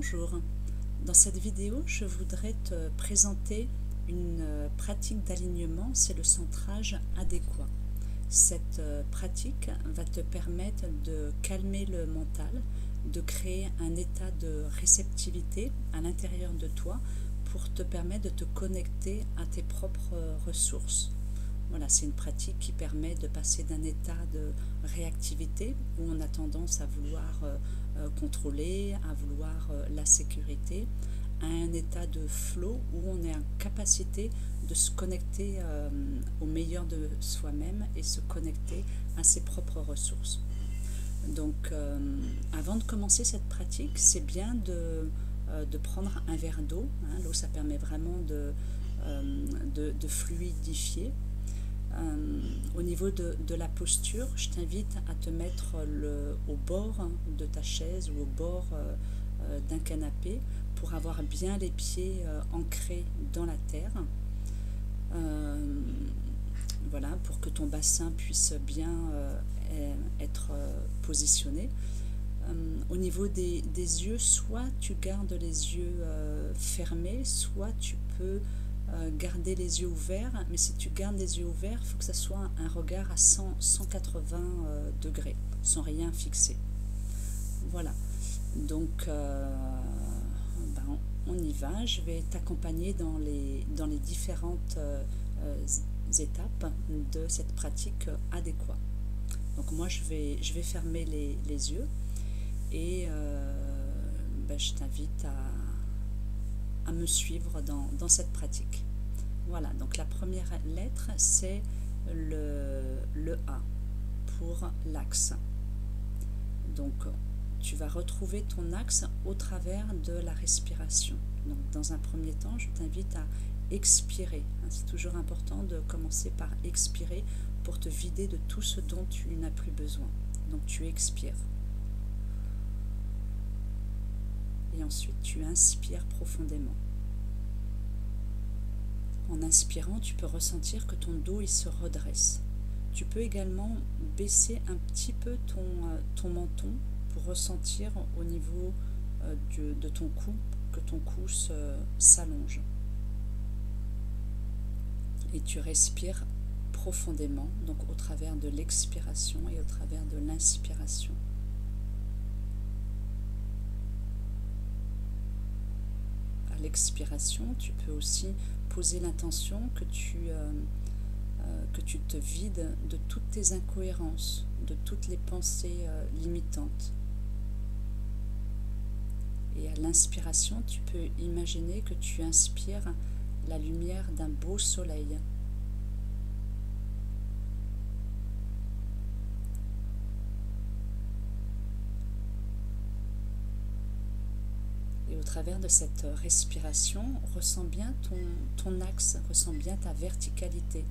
Bonjour, dans cette vidéo je voudrais te présenter une pratique d'alignement, c'est le centrage adéquat. Cette pratique va te permettre de calmer le mental, de créer un état de réceptivité à l'intérieur de toi pour te permettre de te connecter à tes propres ressources. Voilà, c'est une pratique qui permet de passer d'un état de réactivité où on a tendance à vouloir contrôler, à vouloir la sécurité, à un état de flow où on est en capacité de se connecter au meilleur de soi-même et se connecter à ses propres ressources. Donc avant de commencer cette pratique, c'est bien de prendre un verre d'eau. L'eau, ça permet vraiment de fluidifier. Au niveau de la posture, je t'invite à te mettre au bord de ta chaise ou au bord d'un canapé pour avoir bien les pieds ancrés dans la terre. Voilà, pour que ton bassin puisse bien être positionné. Au niveau des yeux, soit tu gardes les yeux fermés, soit tu peux garder les yeux ouverts, mais si tu gardes les yeux ouverts, il faut que ça soit un regard à 180 degrés, sans rien fixer. Voilà, donc on y va. Je vais t'accompagner dans les différentes étapes de cette pratique adéquate. Donc moi je vais fermer les yeux et je t'invite à me suivre dans cette pratique. Voilà, donc la première lettre c'est le A pour l'axe. Donc tu vas retrouver ton axe au travers de la respiration. Donc dans un premier temps, je t'invite à expirer. C'est toujours important de commencer par expirer pour te vider de tout ce dont tu n'as plus besoin. Donc tu expires. Et ensuite tu inspires profondément. En inspirant, tu peux ressentir que ton dos il se redresse. Tu peux également baisser un petit peu ton menton pour ressentir au niveau de ton cou que ton cou s'allonge. Et tu respires profondément, donc au travers de l'expiration et au travers de l'inspiration. À l'expiration, tu peux aussi poser l'intention que tu te vides de toutes tes incohérences, de toutes les pensées limitantes. Et à l'inspiration, tu peux imaginer que tu inspires la lumière d'un beau soleil. Et au travers de cette respiration, ressens bien ton axe, ressens bien ta verticalité,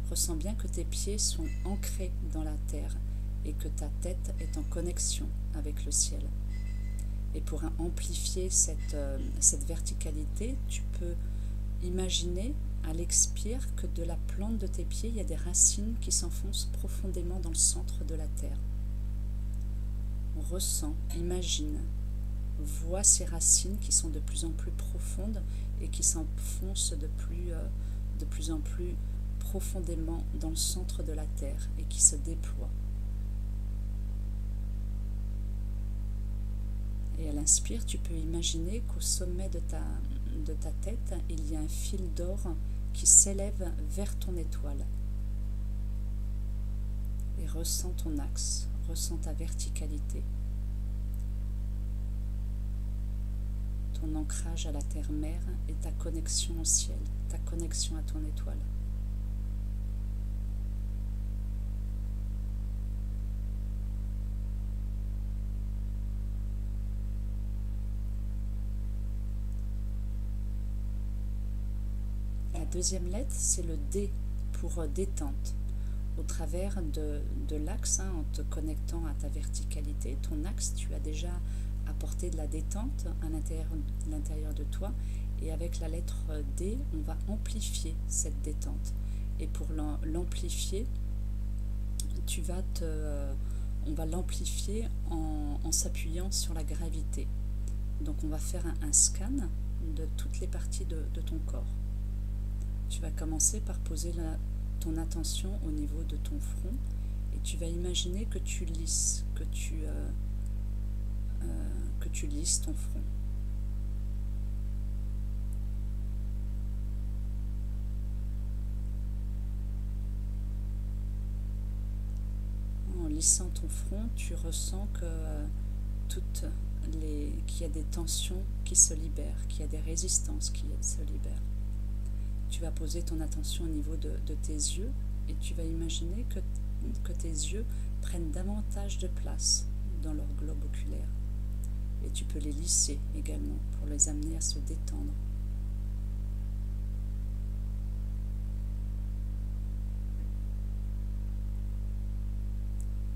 ressens bien que tes pieds sont ancrés dans la terre et que ta tête est en connexion avec le ciel. Et pour amplifier cette verticalité, tu peux imaginer à l'expire que de la plante de tes pieds, il y a des racines qui s'enfoncent profondément dans le centre de la terre. Ressens, imagine, vois ces racines qui sont de plus en plus profondes et qui s'enfoncent de plus en plus profondément dans le centre de la terre et qui se déploient. Et à l'inspire, tu peux imaginer qu'au sommet de ta tête, il y a un fil d'or qui s'élève vers ton étoile. Et ressens ton axe, ressens ta verticalité, ton ancrage à la terre-mère et ta connexion au ciel, ta connexion à ton étoile. La deuxième lettre, c'est le D pour détente. Au travers de l'axe, en te connectant à ta verticalité, ton axe, tu as déjà apporté de la détente à l'intérieur de toi. Et avec la lettre D, on va amplifier cette détente. Et pour l'amplifier, on va l'amplifier en s'appuyant sur la gravité. Donc on va faire un scan de toutes les parties de ton corps. Tu vas commencer par poser ton attention au niveau de ton front et tu vas imaginer que tu lisses, que tu lisses ton front. En lissant ton front, tu ressens que qu'il y a des tensions qui se libèrent, qu'il y a des résistances qui se libèrent. Tu vas poser ton attention au niveau de tes yeux et tu vas imaginer que tes yeux prennent davantage de place dans leur globe oculaire. Et tu peux les lisser également pour les amener à se détendre.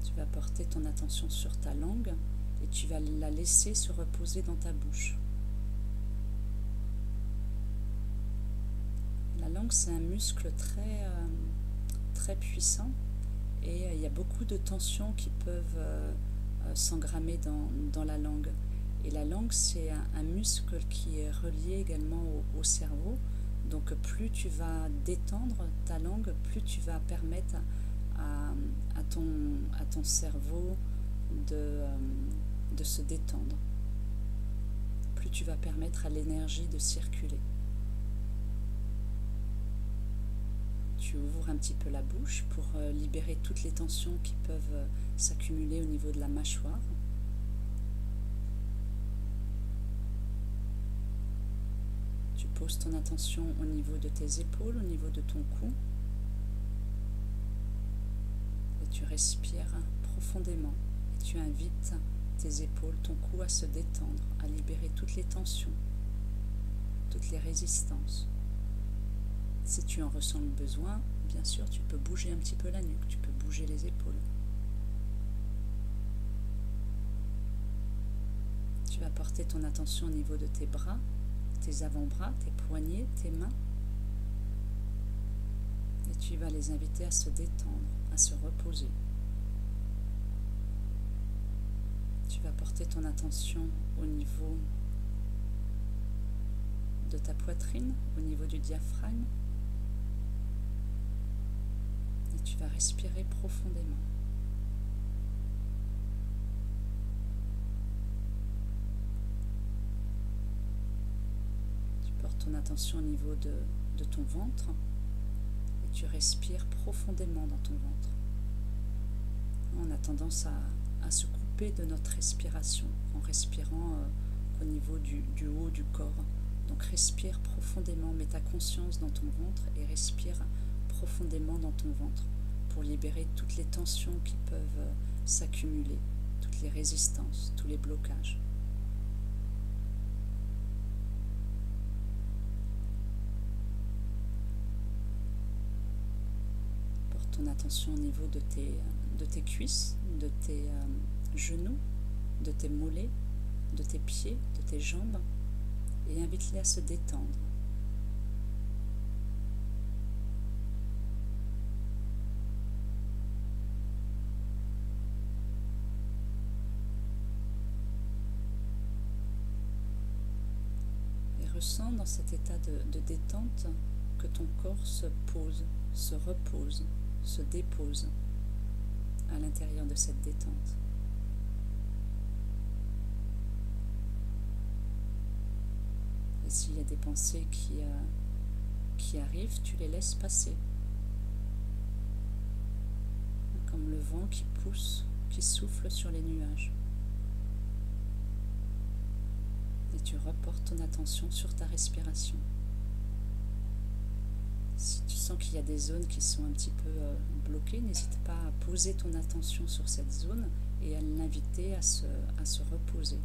Tu vas porter ton attention sur ta langue et tu vas la laisser se reposer dans ta bouche. La langue, c'est un muscle très puissant et il y a beaucoup de tensions qui peuvent s'engrammer dans la langue. Et la langue, c'est un muscle qui est relié également au cerveau. Donc plus tu vas détendre ta langue, plus tu vas permettre à ton cerveau de se détendre. Plus tu vas permettre à l'énergie de circuler. Tu ouvres un petit peu la bouche pour libérer toutes les tensions qui peuvent s'accumuler au niveau de la mâchoire. Tu poses ton attention au niveau de tes épaules, au niveau de ton cou. Et tu respires profondément. Et tu invites tes épaules, ton cou à se détendre, à libérer toutes les tensions, toutes les résistances. Si tu en ressens le besoin, bien sûr, tu peux bouger un petit peu la nuque, tu peux bouger les épaules. Tu vas porter ton attention au niveau de tes bras, tes avant-bras, tes poignets, tes mains. Et tu vas les inviter à se détendre, à se reposer. Tu vas porter ton attention au niveau de ta poitrine, au niveau du diaphragme. Et tu vas respirer profondément. Tu portes ton attention au niveau de ton ventre et tu respires profondément dans ton ventre. On a tendance à se couper de notre respiration en respirant au niveau du haut du corps. Donc respire profondément, mets ta conscience dans ton ventre et respire profondément dans ton ventre pour libérer toutes les tensions qui peuvent s'accumuler, toutes les résistances, tous les blocages. Porte ton attention au niveau de tes cuisses, de tes genoux, de tes mollets, de tes pieds, de tes jambes et invite-les à se détendre. Et ressens dans cet état de détente que ton corps se pose, se repose, se dépose à l'intérieur de cette détente. Et s'il y a des pensées qui arrivent, tu les laisses passer. Comme le vent qui pousse, qui souffle sur les nuages. Et tu reportes ton attention sur ta respiration. Si tu sens qu'il y a des zones qui sont un petit peu bloquées, n'hésite pas à poser ton attention sur cette zone et à l'inviter à se reposer.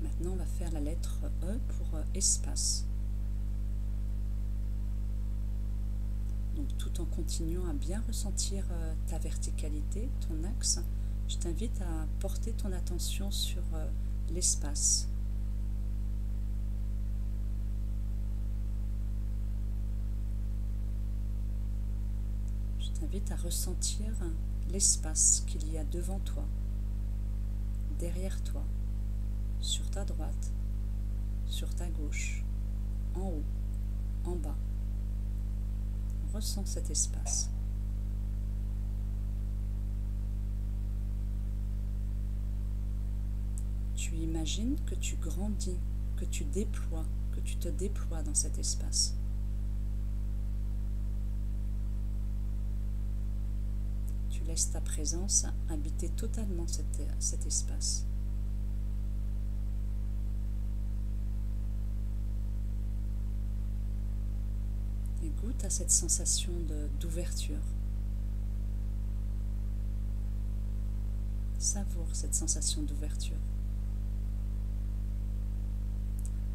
Maintenant, on va faire la lettre E pour espace. Donc, tout en continuant à bien ressentir ta verticalité, ton axe, je t'invite à porter ton attention sur l'espace. Je t'invite à ressentir l'espace qu'il y a devant toi, derrière toi, sur ta droite, sur ta gauche, en haut, en bas. Ressens cet espace. Tu imagines que tu grandis, que tu déploies, que tu te déploies dans cet espace. Tu laisses ta présence habiter totalement cet espace. Et goûte à cette sensation d'ouverture. Savoure cette sensation d'ouverture.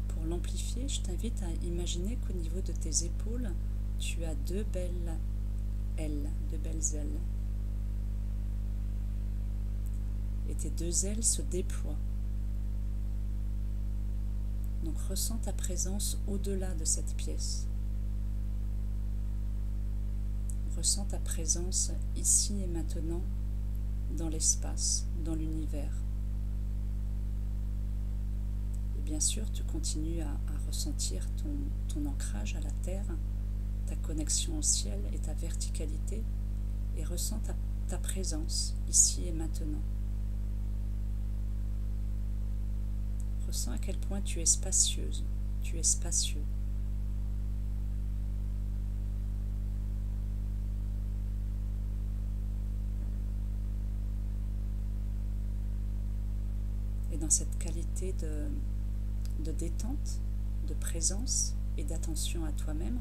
Pour l'amplifier, je t'invite à imaginer qu'au niveau de tes épaules, tu as deux belles ailes. Et tes deux ailes se déploient. Donc ressens ta présence au-delà de cette pièce. Ressens ta présence ici et maintenant dans l'espace, dans l'univers. Et bien sûr, tu continues à ressentir ton ancrage à la terre, ta connexion au ciel et ta verticalité, et ressens ta présence ici et maintenant. Ressens à quel point tu es spacieuse, tu es spacieux. Et dans cette qualité de détente, de présence et d'attention à toi-même,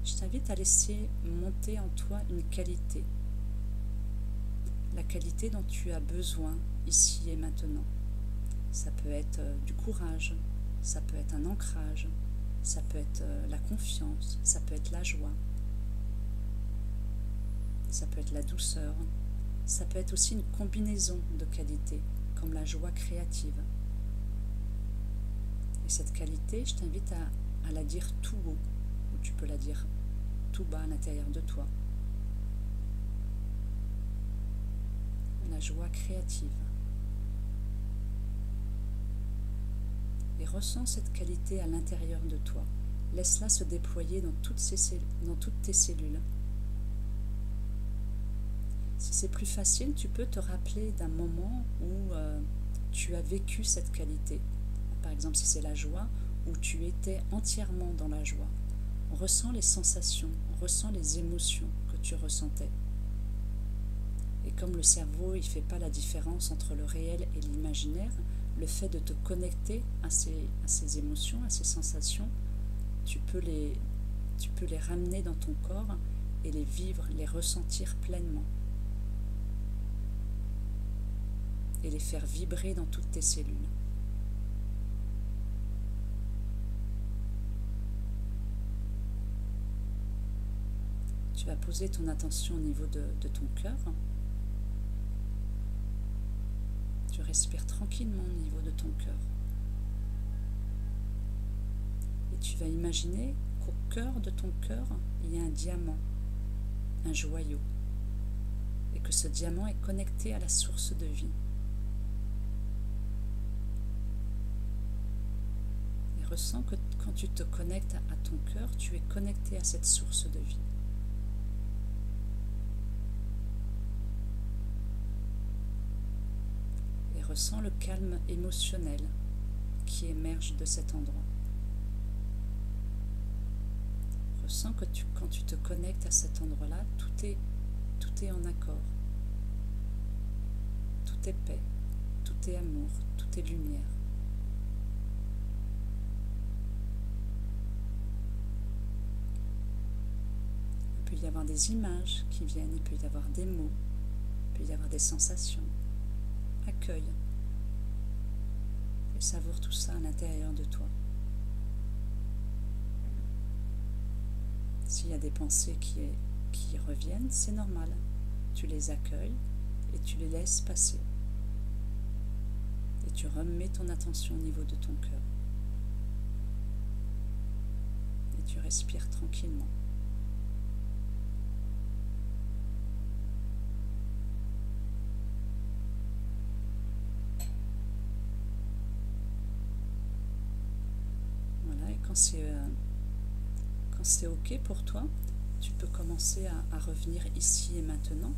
je t'invite à laisser monter en toi une qualité. La qualité dont tu as besoin ici et maintenant. Ça peut être du courage, ça peut être un ancrage, ça peut être la confiance, ça peut être la joie, ça peut être la douceur, ça peut être aussi une combinaison de qualités, comme la joie créative. Et cette qualité, je t'invite à la dire tout haut, ou tu peux la dire tout bas à l'intérieur de toi. La joie créative. Et ressens cette qualité à l'intérieur de toi. Laisse-la se déployer dans toutes tes cellules. Si c'est plus facile, tu peux te rappeler d'un moment où tu as vécu cette qualité. Par exemple, si c'est la joie, où tu étais entièrement dans la joie. Ressens les sensations, ressens les émotions que tu ressentais. Et comme le cerveau, il ne fait pas la différence entre le réel et l'imaginaire, le fait de te connecter à ces émotions, à ces sensations, tu peux les ramener dans ton corps et les vivre, les ressentir pleinement. Et les faire vibrer dans toutes tes cellules. Tu vas poser ton attention au niveau de ton cœur. Tu respires tranquillement au niveau de ton cœur. Et tu vas imaginer qu'au cœur de ton cœur, il y a un diamant, un joyau. Et que ce diamant est connecté à la source de vie. Et ressens que quand tu te connectes à ton cœur, tu es connecté à cette source de vie. Ressens le calme émotionnel qui émerge de cet endroit. Ressens que quand tu te connectes à cet endroit-là, tout est en accord. Tout est paix, tout est amour, tout est lumière. Il peut y avoir des images qui viennent, il peut y avoir des mots, il peut y avoir des sensations. Accueille et savoure tout ça à l'intérieur de toi. S'il y a des pensées qui reviennent, c'est normal. Tu les accueilles et tu les laisses passer. Et tu remets ton attention au niveau de ton cœur. Et tu respires tranquillement. quand c'est OK pour toi, tu peux commencer à revenir ici et maintenant.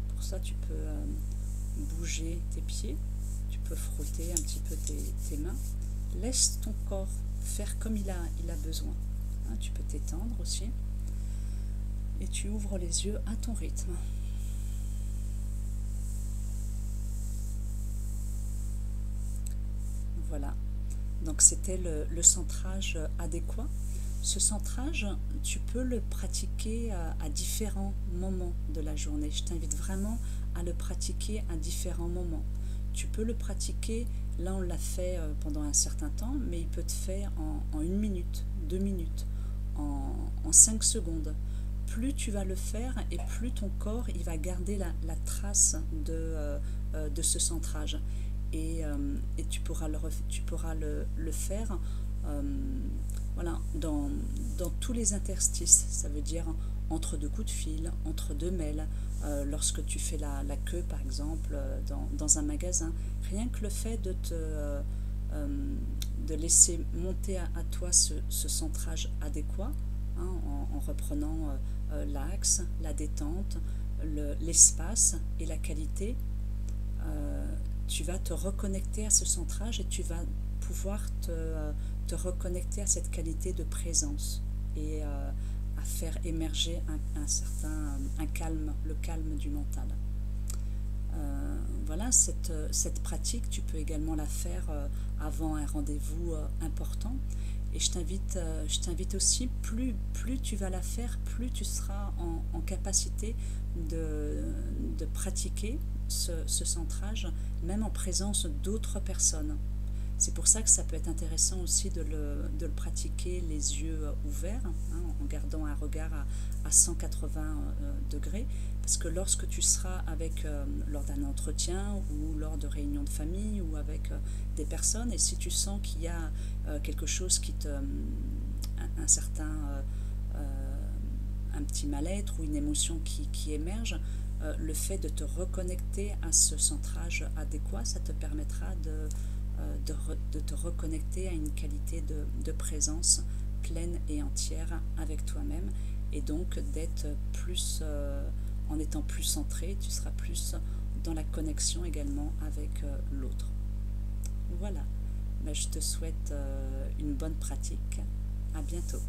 Pour ça, tu peux bouger tes pieds, tu peux frotter un petit peu tes mains. Laisse ton corps faire comme il a besoin. Hein, tu peux t'étendre aussi. Et tu ouvres les yeux à ton rythme. Voilà. Donc c'était le centrage adéquat. Ce centrage, tu peux le pratiquer à différents moments de la journée. Je t'invite vraiment à le pratiquer à différents moments. Tu peux le pratiquer, là on l'a fait pendant un certain temps, mais il peut te faire en 1 minute, 2 minutes, en 5 secondes. Plus tu vas le faire et plus ton corps il va garder la trace de ce centrage. Et tu pourras le faire voilà, dans tous les interstices, ça veut dire entre 2 coups de fil, entre 2 mails, lorsque tu fais la queue par exemple dans un magasin. Rien que le fait de laisser monter à toi ce centrage adéquat, hein, en reprenant l'axe, la détente, l'espace et la qualité, tu vas te reconnecter à ce centrage et tu vas pouvoir te reconnecter à cette qualité de présence et à faire émerger un calme, le calme du mental. Voilà, cette pratique, tu peux également la faire avant un rendez-vous important. Et je t'invite aussi, plus tu vas la faire, plus tu seras en capacité de pratiquer ce centrage, même en présence d'autres personnes. C'est pour ça que ça peut être intéressant aussi de le pratiquer les yeux ouverts, hein, en gardant un regard à 180 degrés, parce que lorsque tu seras lors d'un entretien ou lors de réunions de famille ou avec des personnes, et si tu sens qu'il y a quelque chose un petit mal-être ou une émotion qui émerge, le fait de te reconnecter à ce centrage adéquat, ça te permettra de te reconnecter à une qualité de présence pleine et entière avec toi-même, et donc d'être plus, en étant plus centré, tu seras plus dans la connexion également avec l'autre. Voilà, je te souhaite une bonne pratique. À bientôt.